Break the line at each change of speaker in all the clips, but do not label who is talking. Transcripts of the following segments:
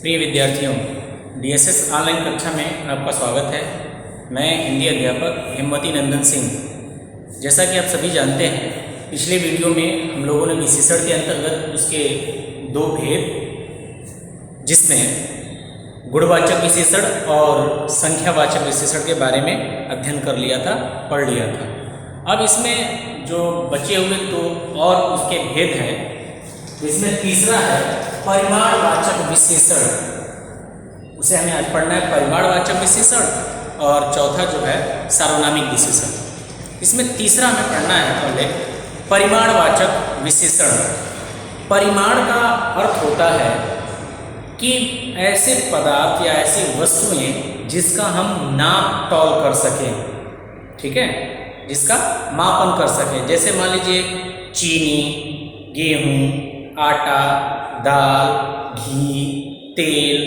प्रिय विद्यार्थियों, DSS online कक्षा में आपका स्वागत है। मैं हिंदी अध्यापक हेमवती नंदन सिंह। जैसा कि आप सभी जानते हैं, पिछले वीडियो में हम लोगों ने विशेषण के अंतर्गत उसके दो भेद, जिसमें गुणवाचक विशेषण और संख्यावाचक विशेषण के बारे में अध्ययन कर लिया था, पढ़ लिया था। अब इसमें जो बचे हुए दो और उसके भेद हैं, इसमें तीसरा है परिमाणवाचक विशेषण। उसे हमें आज पढ़ना है, परिमाणवाचक विशेषण, और चौथा जो है सार्वनामिक विशेषण। इसमें तीसरा हमें पढ़ना है पहले परिमाणवाचक विशेषण। परिमाण का अर्थ होता है कि ऐसे पदार्थ या ऐसी वस्तुएं जिसका हम नाप तौल कर सकें, ठीक है, जिसका मापन कर सकें। जैसे मान लीजिए चीनी, गेहूँ, आटा, दाल, घी, तेल,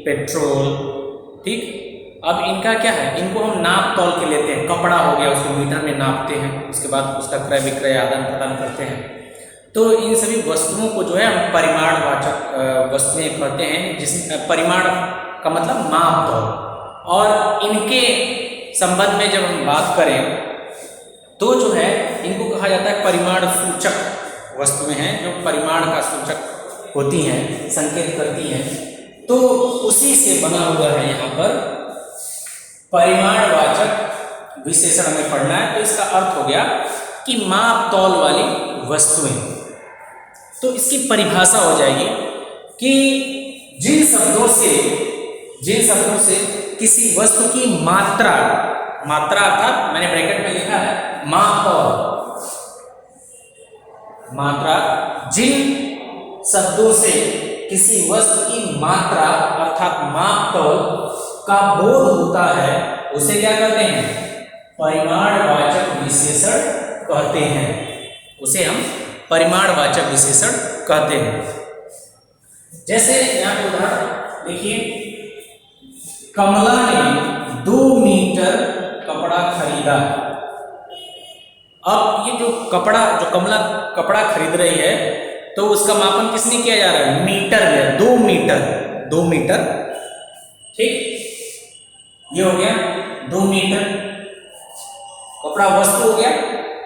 पेट्रोल, ठीक। अब इनका क्या है, इनको हम नाप तौल के लेते हैं। कपड़ा हो गया, उसको मीटर में नापते हैं, उसके बाद उसका क्रय विक्रय आदान प्रदान करते हैं। तो इन सभी वस्तुओं को जो है हम परिमाणवाचक वस्तुएं कहते हैं, जिसमें परिमाण का मतलब माप तौल। और इनके संबंध में जब हम बात करें तो जो है इनको कहा जाता है परिमाण सूचक वस्तुएं हैं, जो परिमाण का सूचक होती हैं, संकेत करती हैं। तो उसी से बना हुआ है यहाँ पर परिमाणवाचक विशेषण हमें पढ़ना है। तो इसका अर्थ हो गया कि माप तौल वाली वस्तुएं। तो इसकी परिभाषा हो जाएगी कि जिन शब्दों से किसी वस्तु की मात्रा अर्थात मैंने ब्रैकेट में लिखा है माप तौल, मात्रा, जिन शब्दों से किसी वस्तु की मात्रा अर्थात माप तौल का बोध होता है, उसे क्या कहते हैं, परिमाणवाचक विशेषण कहते हैं। उसे हम परिमाणवाचक विशेषण कहते हैं। जैसे यहाँ पे उदाहरण देखिए, कमला ने 2 मीटर कपड़ा खरीदा। अब ये जो कमला कपड़ा खरीद रही है, तो उसका मापन किसने किया जा रहा है, मीटर में, 2 मीटर, ठीक। ये हो गया 2 मीटर कपड़ा वस्तु हो गया,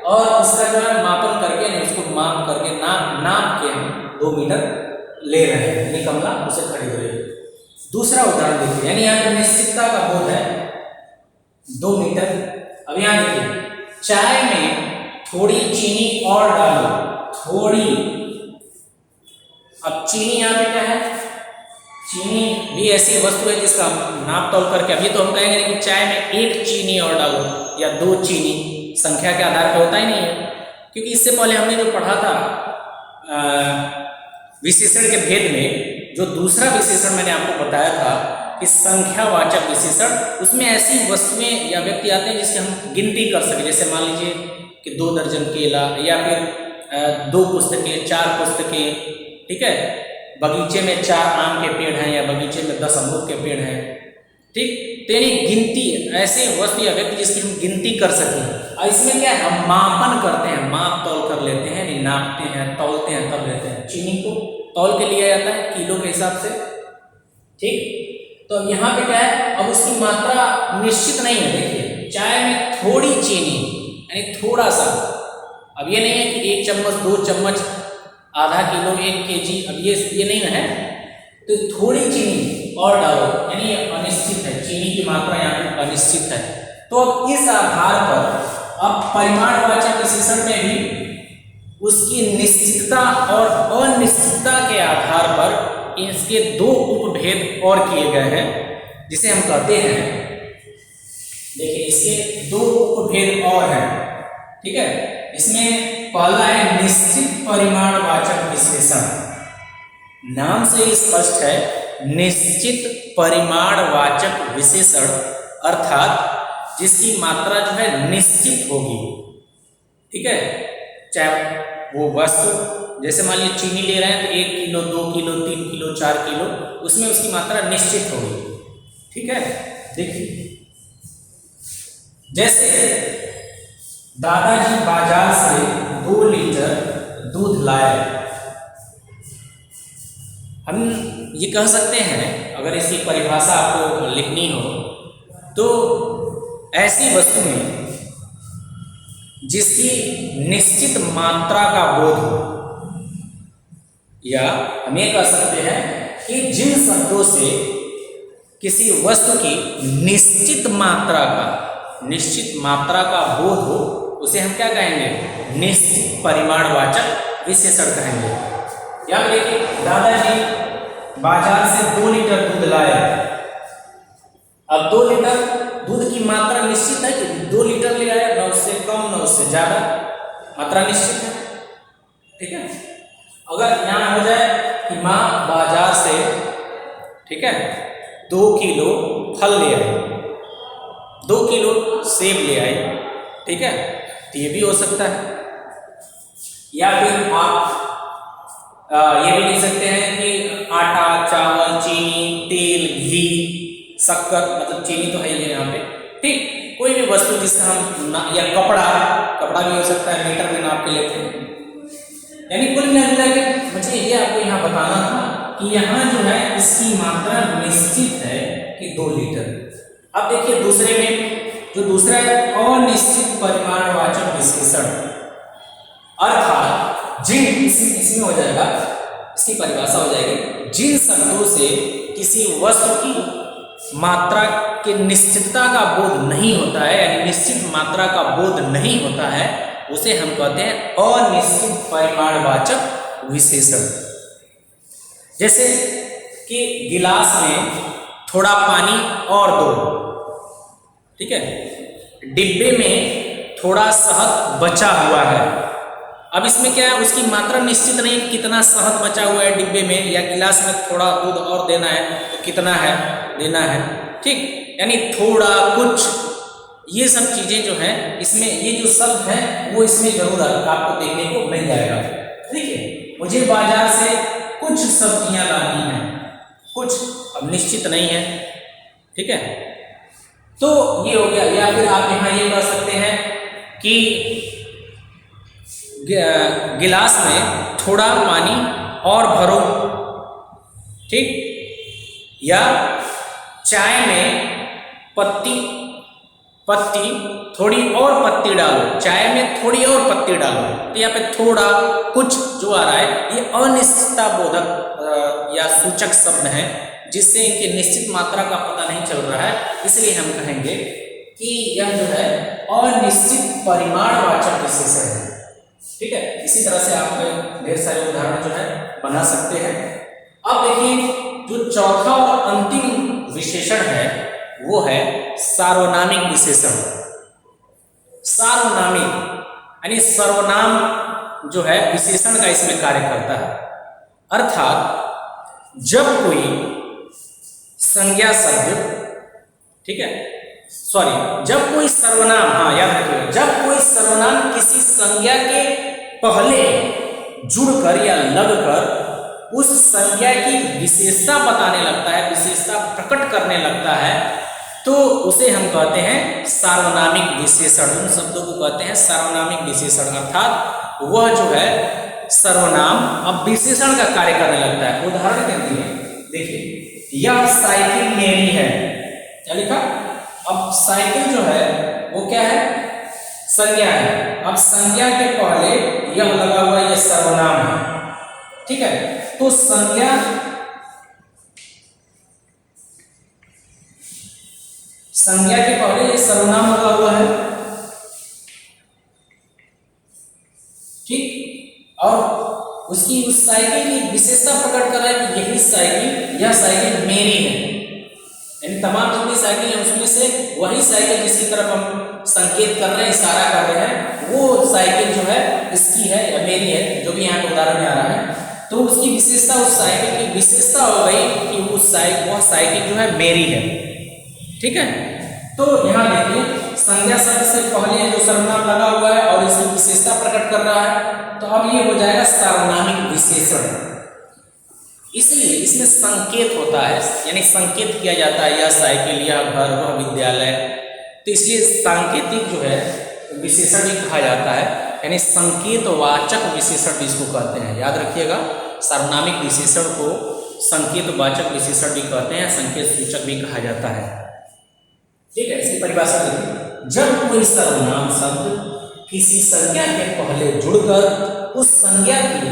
और उसका जो है मापन करके नहीं, उसको माप करके नाप के हम 2 मीटर ले रहे हैं, यानी कमला उसे खरीद रही है। दूसरा उदाहरण देखिए, यानी यहाँ पर निश्चितता का बोध है, 2 मीटर। अब यहाँ देखिए, चाय में थोड़ी चीनी और डालो, थोड़ी। अब चीनी यहाँ पे क्या है, चीनी भी ऐसी वस्तु है जिसका नाप तौल करके, अभी तो हम कहेंगे कि चाय में 1 चीनी और डालो या 2 चीनी, संख्या के आधार पर होता ही नहीं है। क्योंकि इससे पहले हमने जो पढ़ा था विशेषण के भेद में, जो दूसरा विशेषण मैंने आपको बताया था कि संख्यावाचक विशेषण, उसमें ऐसी वस्तुएं या व्यक्ति आते हैं जिसकी हम गिनती कर सके। जैसे मान लीजिए कि 2 दर्जन केला, या फिर 2 पुस्तकें, 4 पुस्तकें, ठीक है, बगीचे में 4 आम के पेड़ हैं, या बगीचे में 10 अमरूद के पेड़ हैं, ठीक। तो यानी गिनती, ऐसे वस्तु या व्यक्ति जिसकी हम गिनती कर सकें। और इसमें क्या है, हम मापन करते हैं, माप तौल कर लेते हैं, नहीं नापते हैं, तौलते हैं, तब लेते हैं। चीनी को तौल के लिया जाता है किलो के हिसाब से, ठीक। तो यहाँ पे क्या है, अब उसकी मात्रा निश्चित नहीं है। देखिए, चाय में थोड़ी चीनी, यानी थोड़ा सा। अब ये नहीं है कि 1 चम्मच, 2 चम्मच, आधा किलो, 1 केजी, अब ये नहीं है। तो थोड़ी चीनी और डालो, यानी ये अनिश्चित है, चीनी की मात्रा यहाँ पे अनिश्चित है। तो अब इस आधार पर अब परिमाणवाचक विशेषण में भी उसकी निश्चितता और अनिश्चितता के आधार पर इसके 2 उपभेद और किए गए हैं, जिसे हम कहते हैं, देखिए इसके 2 उपभेद और हैं, ठीक है। इसमें पहला है निश्चित परिमाणवाचक विशेषण। नाम से ही स्पष्ट है, निश्चित परिमाणवाचक विशेषण अर्थात जिसकी मात्रा जो है निश्चित होगी, ठीक है। चाहे वो वस्तु, जैसे मान लीजिए चीनी ले रहे हैं तो 1 किलो, 2 किलो, 3 किलो, 4 किलो, उसमें उसकी मात्रा निश्चित होगी, ठीक है। देखिए, जैसे दादाजी बाजार से 2 लीटर दूध लाए। हम ये कह सकते हैं, अगर इसकी परिभाषा आपको लिखनी हो तो ऐसी वस्तुएं जिसकी निश्चित मात्रा का बोध हो, या हम ये कह सकते हैं कि जिन शब्दों से किसी वस्तु की निश्चित मात्रा का बोध हो उसे हम क्या कहेंगे, निश्चित परिमाणवाचक विशेषण कहेंगे। या देखिए, दादाजी बाजार से 2 लीटर दूध लाए। अब 2 लीटर दूध की मात्रा निश्चित है कि 2 लीटर ले आए, ना उससे कम ना उससे ज्यादा, मात्रा निश्चित है। ठीक है, अगर यहाँ हो जाए कि माँ बाजार से, ठीक है, 2 किलो फल ले आई, 2 किलो सेब ले आई, ठीक है, तो ये भी हो सकता है। या फिर आप ये भी लिख सकते हैं कि आटा, चावल, चीनी, तेल, घी, शक्कर, मतलब चीनी तो है ही यहाँ पे, ठीक, कोई भी वस्तु जिसका हम या कपड़ा भी हो सकता है, मीटर में नाप के लेते हैं। यानी कुल मिला के मुझे ये आपको यहाँ बताना था कि यहाँ जो है इसकी मात्रा निश्चित है कि 2 लीटर। अब देखिए दूसरे में, जो दूसरा है अनिश्चित परिमाणवाचक विशेषण, अर्थात जिन, इसमें हो जाएगा, इसकी परिभाषा हो जाएगी, जिन शब्दों से किसी वस्तु की मात्रा की निश्चितता का बोध नहीं होता है, यानी निश्चित मात्रा का बोध नहीं होता है, उसे हम कहते हैं अनिश्चित परिमाणवाचक विशेषण। जैसे कि गिलास में थोड़ा पानी और दो, ठीक है, डिब्बे में थोड़ा शहद बचा हुआ है। अब इसमें क्या है, उसकी मात्रा निश्चित नहीं, कितना शहद बचा हुआ है डिब्बे में, या गिलास में थोड़ा दूध और देना है तो कितना है देना है, ठीक, यानी थोड़ा, कुछ, ये सब चीजें जो हैं इसमें, ये जो शब्द है वो इसमें जरूर आपको देखने को मिल जाएगा। ठीक है, मुझे बाजार से कुछ सब्जियां लानी है, कुछ, अब निश्चित नहीं है, ठीक है, तो ये हो गया। या फिर आप यहाँ ये कह सकते हैं कि गिलास में थोड़ा पानी और भरो, ठीक, या चाय में पत्ती थोड़ी और पत्ती डालो, चाय में थोड़ी और पत्ती डालो। तो यहाँ पे थोड़ा, कुछ जो आ रहा है ये अनिश्चितता बोधक या सूचक शब्द हैं, जिससे इनकी निश्चित मात्रा का पता नहीं चल रहा है, इसलिए हम कहेंगे कि यह जो है अनिश्चित परिमाणवाचक विशेषण है। ठीक है, इसी तरह से आप ढेर सारे उदाहरण जो है बना सकते हैं। अब देखिए, जो चौथा और अंतिम विशेषण है वो है सार्वनामिक विशेषण। सार्वनामिक यानी सर्वनाम जो है विशेषण का इसमें कार्य करता है। अर्थात जब कोई संज्ञा शब्द, ठीक है, जब कोई सर्वनाम, हाँ याद रखिएगा, जब कोई सर्वनाम किसी संज्ञा के पहले जुड़कर या लगकर उस संज्ञा की विशेषता बताने लगता है, विशेषता प्रकट करने लगता है, तो उसे हम कहते हैं सार्वनामिक विशेषण। उन शब्दों को कहते हैं सार्वनामिक विशेषण। अर्थात वह जो है सर्वनाम अब विशेषण का कार्य करने लगता है। उदाहरण के लिए देखिए, यह साइकिल मेरी है, क्या लिखा? अब साइकिल जो है वो क्या है? संज्ञा है। अब संज्ञा के पहले यह लगा हुआ ये सर्वनाम है, ठीक है, तो संज्ञा के पहले ये सर्वनाम लगा हुआ है, ठीक, और उसकी उस साइकिल की विशेषता प्रकट कर रहा है कि यही साइकिल, यह साइकिल मेरी है। यानी तमाम जितनी साइकिल है उसमें से वही साइकिल जिसकी तरफ हम संकेत कर रहे हैं, इशारा कर रहे हैं, वो साइकिल जो है इसकी है या मेरी है, जो भी यहाँ पे उदाहरण में आ रहा है। तो उसकी विशेषता, उस साइकिल की विशेषता हो गई कि वह साइकिल जो है मेरी है, ठीक है। तो यहाँ देखिए, संज्ञा शब्द से पहले जो सर्वनाम लगा हुआ है और इसकी विशेषता प्रकट कर रहा है, तो अब ये हो जाएगा सार्वनामिक विशेषण। इसलिए इसमें संकेत होता है, यानी संकेत किया जाता है, यह साइकिल, यह घर, वह विद्यालय, तो इसलिए सांकेतिक जो है विशेषण भी कहा जाता है, यानी संकेतवाचक विशेषण भी इसको कहते हैं। याद रखिएगा, सार्वनामिक विशेषण को संकेतवाचक विशेषण भी कहते हैं, संकेत सूचक भी कहा जाता है। ठीक है, इसकी परिभाषा देखिए। जब कोई सर्वनाम शब्द किसी संज्ञा के पहले जुड़कर उस संज्ञा की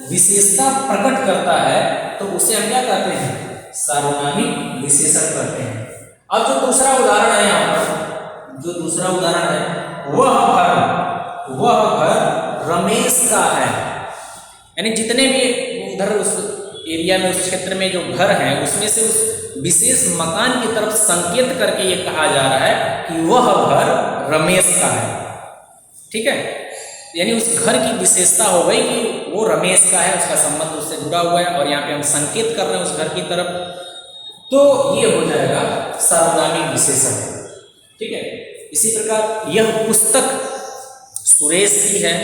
विशेषता प्रकट करता है तो उसे हम क्या कहते हैं? सार्वनामिक विशेषण कहते हैं। अब जो दूसरा उदाहरण है यहाँ पर, जो दूसरा उदाहरण है, वह घर रमेश का है। यानी जितने भी उधर उस एरिया में, उस क्षेत्र में जो घर हैं, उसमें से उस विशेष मकान की तरफ संकेत करके ये कहा जा रहा है कि वह घर रमेश का है। ठीक है, यानी उस घर की विशेषता हो गई कि वो रमेश का है, उसका संबंध उससे जुड़ा हुआ है, और यहाँ पे हम संकेत कर रहे हैं उस घर की तरफ, तो ये हो जाएगा सार्वनामिक विशेषण। ठीक है, इसी प्रकार यह पुस्तक सुरेश की है।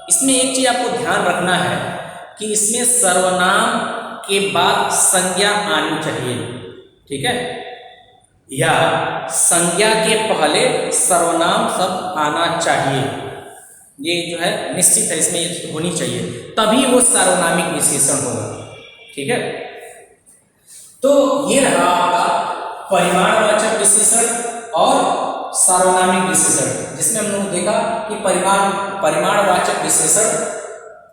इसमें एक चीज आपको ध्यान रखना है कि इसमें सर्वनाम के बाद संज्ञा आनी चाहिए। ठीक है, या संज्ञा के पहले सर्वनाम शब्द आना चाहिए, ये जो है निश्चित है, इसमें ये होनी चाहिए, तभी वो सार्वनामिक विशेषण होगा। ठीक है, तो ये रहा आपका परिमाणवाचक विशेषण और सार्वनामिक विशेषण, जिसमें हम लोग देखा कि परिमाणवाचक विशेषण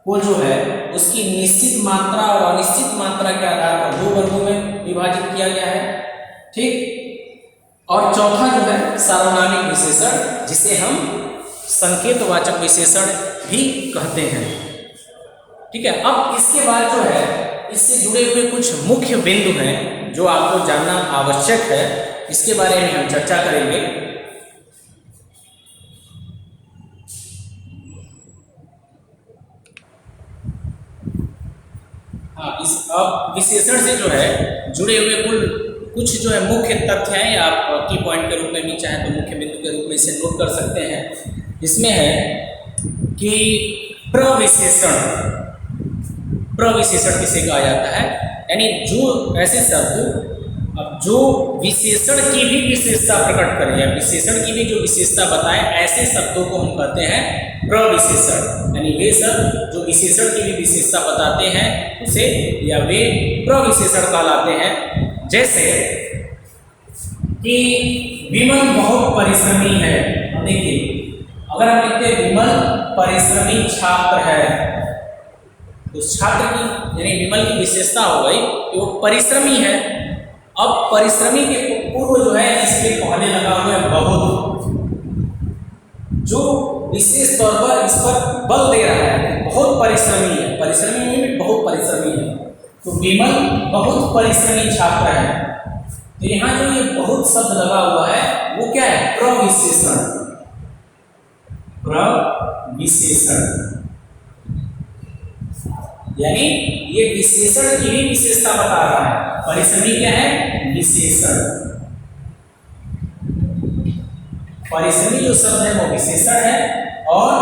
को जो है उसकी निश्चित मात्रा और अनिश्चित मात्रा के आधार पर दो वर्गों में विभाजित किया गया है। ठीक, और चौथा जो है सार्वनामिक विशेषण, जिसे हम संकेतवाचक विशेषण भी कहते हैं। ठीक है, अब इसके बाद जो है इससे जुड़े हुए कुछ मुख्य बिंदु हैं जो आपको जानना आवश्यक है, इसके बारे में हम चर्चा करेंगे। हाँ, अब विशेषण से जो है जुड़े हुए कुछ जो है मुख्य तथ्य हैं, या आप की पॉइंट के रूप में भी चाहें तो मुख्य बिंदु के रूप में इसे नोट कर सकते हैं। इसमें है कि प्रविशेषण किसे कहा जाता है, यानी जो ऐसे शब्द अब जो विशेषण की भी विशेषता प्रकट करें या विशेषण की भी जो विशेषता बताएं, ऐसे शब्दों को हम कहते हैं प्रविशेषण। यानी वे शब्द जो विशेषण की भी विशेषता बताते हैं उसे या वे प्रविशेषण कहलाते हैं। जैसे कि विमल बहुत परिश्रमी है। देखिए, अगर हम लिखते हैं विमल परिश्रमी छात्र है, तो छात्र की यानी विमल की विशेषता हो गई कि वो परिश्रमी है। अब परिश्रमी के पूर्व जो है इसके पहले लगा हुआ है बहुत, जो विशेष तौर पर इस पर बल दे रहा है, बहुत परिश्रमी है, परिश्रमी में भी बहुत परिश्रमी है। तो विमल बहुत परिश्रमी छात्र है। तो यहाँ जो ये बहुत शब्द लगा हुआ है वो क्या है? प्रविशेषण। प्रविशेषण यानी ये विशेषण की भी विशेषता बता रहा है। परिश्रमी क्या है? विशेषण। परिश्रमी जो शब्द है वो विशेषण है, और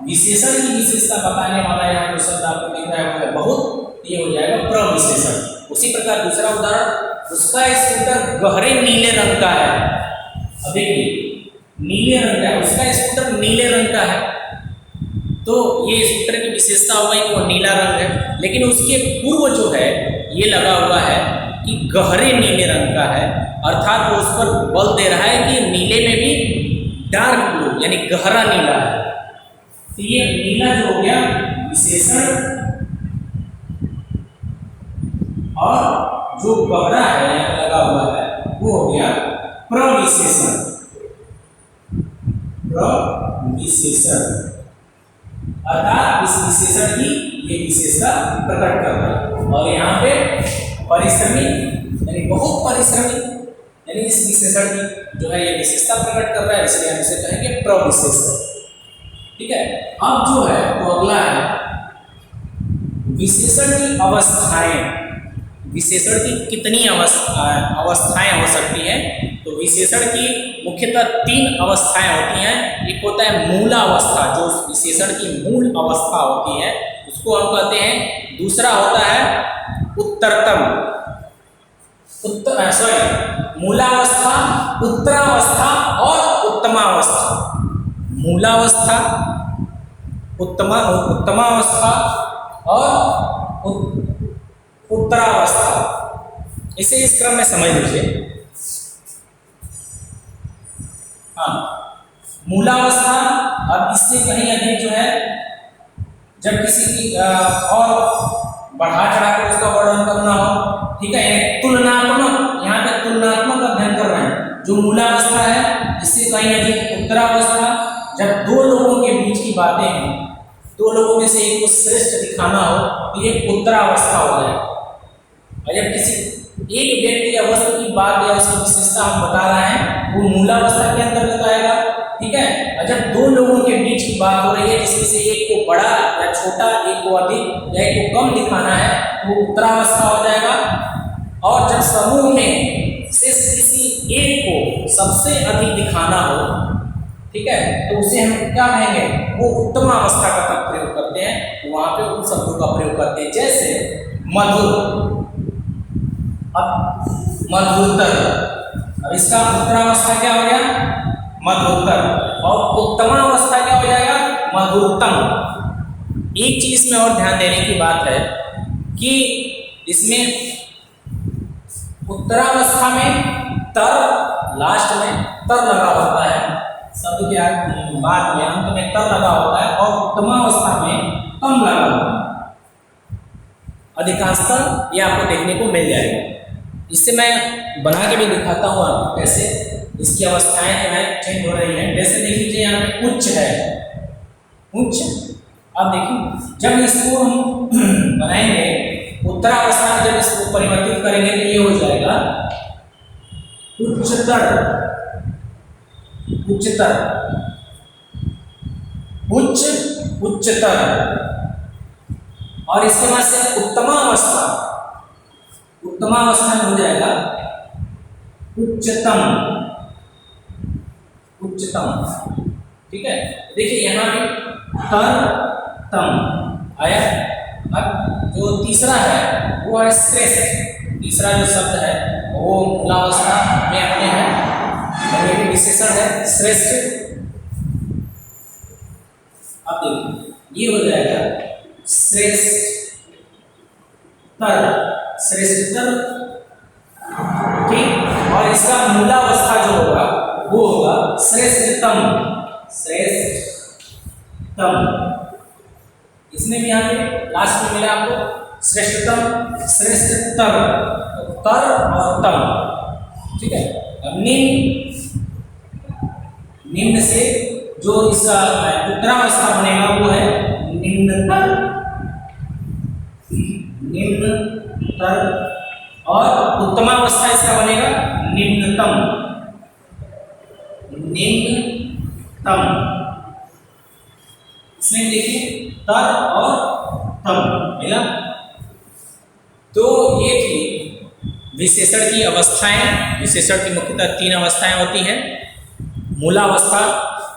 विशेषण की विशेषता बताने वाला यहाँ जो शब्द आपको दिख रहा है वो है बहुत, ये हो जाएगा प्रविशेषण। उसी प्रकार दूसरा उदाहरण, उसका स्कूटर गहरे नीले रंग का है। अब देखिए, नीले रंग का है, उसका स्कूटर नीले रंग का है, तो ये स्कूटर की विशेषता हो गई वो नीला रंग है। लेकिन उसके पूर्व जो है ये लगा हुआ है कि गहरे नीले रंग का है, अर्थात वो उस पर बल दे रहा है कि नीले में भी डार्क ब्लू यानी गहरा नीला है। तो ये नीला जो हो गया विशेषण, और जो गहरा है यहाँ लगा हुआ है वो हो गया प्रविशेषण। प्रविशेषण अर्थात इस विशेषण की ये विशेषता प्रकट कर रहा है। और यहाँ पे परिश्रमी यानी बहुत परिश्रमी यानी इस विशेषण की जो है ये विशेषता प्रकट कर रहा है, इसलिए हम इसे कहेंगे प्रविशेषण। ठीक है, अब जो है वो अगला है विशेषण की अवस्थाएं। विशेषण की कितनी अवस्थाएं हो सकती हैं? तो विशेषण की मुख्यतः 3 अवस्थाएं होती हैं। एक होता है मूलावस्था, जो उस विशेषण की मूल अवस्था होती है उसको हम कहते हैं। दूसरा होता है उत्तरतम, मूलावस्था, उत्तरावस्था और उत्तमावस्था। मूलावस्था, उत्तमावस्था और उत्तरावस्था। इसे इस क्रम में समझ लीजिए। हाँ, मूलावस्था, अब इससे कहीं अधिक जो है जब किसी की और बढ़ा चढ़ा कर उसका वर्णन करना हो, ठीक है, तुलनात्मक, यहाँ पे तुलनात्मक अध्ययन कर रहे हैं। जो मूलावस्था है इससे कहीं अधिक उत्तरावस्था, जब दो लोगों के बीच की बातें हैं, दो लोगों में से एक को श्रेष्ठ दिखाना हो तो ये उत्तरावस्था हो जाए। और जब किसी एक व्यक्ति या वस्तु की बात या उसकी विशेषता हम बता रहे हैं वो मूलावस्था के अंतर्गत आएगा, ठीक है। और जब दो लोगों के बीच की बात हो रही है जिसमें से एक को बड़ा या छोटा, एक को अधिक या एक को कम दिखाना है, वो उत्तरावस्था हो जाएगा। और जब समूह में से किसी एक को सबसे अधिक दिखाना हो, ठीक है, तो उसे हम क्या कहेंगे, वो उत्तमावस्था का तब प्रयोग करते हैं, वहां पे उन शब्दों का प्रयोग करते हैं। जैसे मधुर, अब मधुरतर, अब इसका उत्तरावस्था क्या हो गया, मधुरतर, और उत्तमावस्था क्या हो जाएगा, मधुरतम। एक चीज में और ध्यान देने की बात है कि इसमें उत्तरावस्था में तर, लास्ट में तर लगा होता है, शब्द के बाद में अंत में तर लगा होता है, और उत्तमावस्था में तम लगा होता है। अधिकांशतः ये आपको देखने को मिल जाएगा। इससे मैं बना के भी दिखाता हूँ आपको कैसे इसकी अवस्थाएं जो है चेंज हो रही हैं। जैसे देख लीजिए यहाँ पे उच्च है, उच्च, अब देखिए जब इसको हम बनाएंगे उत्तरावस्था में, जब इसको परिवर्तित करेंगे तो ये हो जाएगा उच्चतर, उच्चतर, उच्च, उच्चतर। और इसके बाद से उत्तमावस्था, उत्तमावस्था में हो जाएगा उच्चतम, उच्चतम, ठीक है। देखिए यहाँ पे तर, तम आया। अब जो तीसरा है वो है श्रेष्ठ। तीसरा जो शब्द है वो मूलावस्था में अपने है, विशेषण है श्रेष्ठ। अब देखिए ये हो जाएगा श्रेष्ठतर, श्रेष्ठतर, ठीक। और इसका मूलावस्था जो होगा वो होगा श्रेष्ठतम, श्रेष्ठतम। इसमें भी यहाँ पे लास्ट में मिला आपको श्रेष्ठतम, श्रेष्ठतर, तर और तम, ठीक है। अब निम्न, निम्न से जो इसका उत्तरावस्था बनेगा वो है निम्नतर, निम्नतर, और उत्तमावस्था इसका बनेगा निम्नतम, निम्नतम। इसमें देखिए तर और तम मिला। तो ये थी विशेषण की अवस्थाएं। विशेषण की मुख्यतः तीन अवस्थाएं होती हैं, मूलावस्था,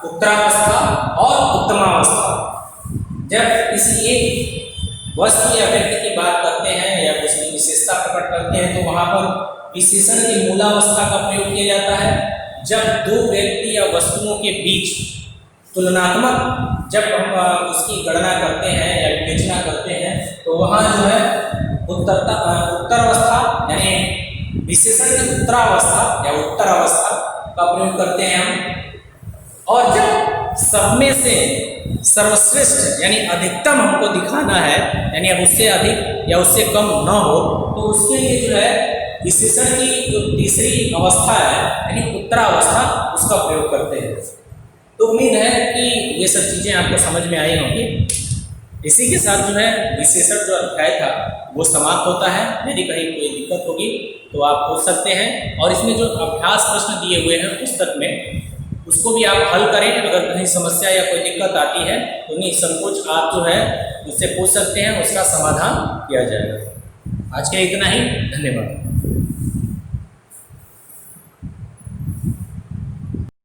उत्तरावस्था और उत्तमावस्था। जब किसी एक वस्तु या व्यक्ति की बात करते हैं या उसकी विशेषता प्रकट करते हैं तो वहां पर विशेषण की मूलावस्था का प्रयोग किया जाता है। जब दो व्यक्ति या वस्तुओं के बीच तुलनात्मक जब हम उसकी गणना करते हैं या विवेचना करते हैं तो वहाँ जो है उत्तरावस्था यानी विशेषण की उत्तरावस्था या उत्तरावस्था का प्रयोग करते हैं हम। और जब सब में से सर्वश्रेष्ठ यानी अधिकतम हमको दिखाना है, यानी अब उससे अधिक या उससे कम न हो, तो उसके लिए जो है विशेषण की जो तीसरी अवस्था है यानी उत्तरावस्था उसका प्रयोग करते हैं। तो उम्मीद है कि ये सब चीज़ें आपको समझ में आई होंगी। इसी के साथ जो है विशेषण जो अध्याय था वो समाप्त होता है। यदि कहीं कोई दिक्कत होगी तो आप पूछ सकते हैं, और इसमें जो अभ्यास प्रश्न दिए हुए हैं पुस्तक में उसको भी आप हल करें। अगर कहीं समस्या या कोई दिक्कत आती है तो निसंकोच आप जो है मुझसे पूछ सकते हैं, उसका समाधान किया जाएगा। आज के लिए इतना ही, धन्यवाद।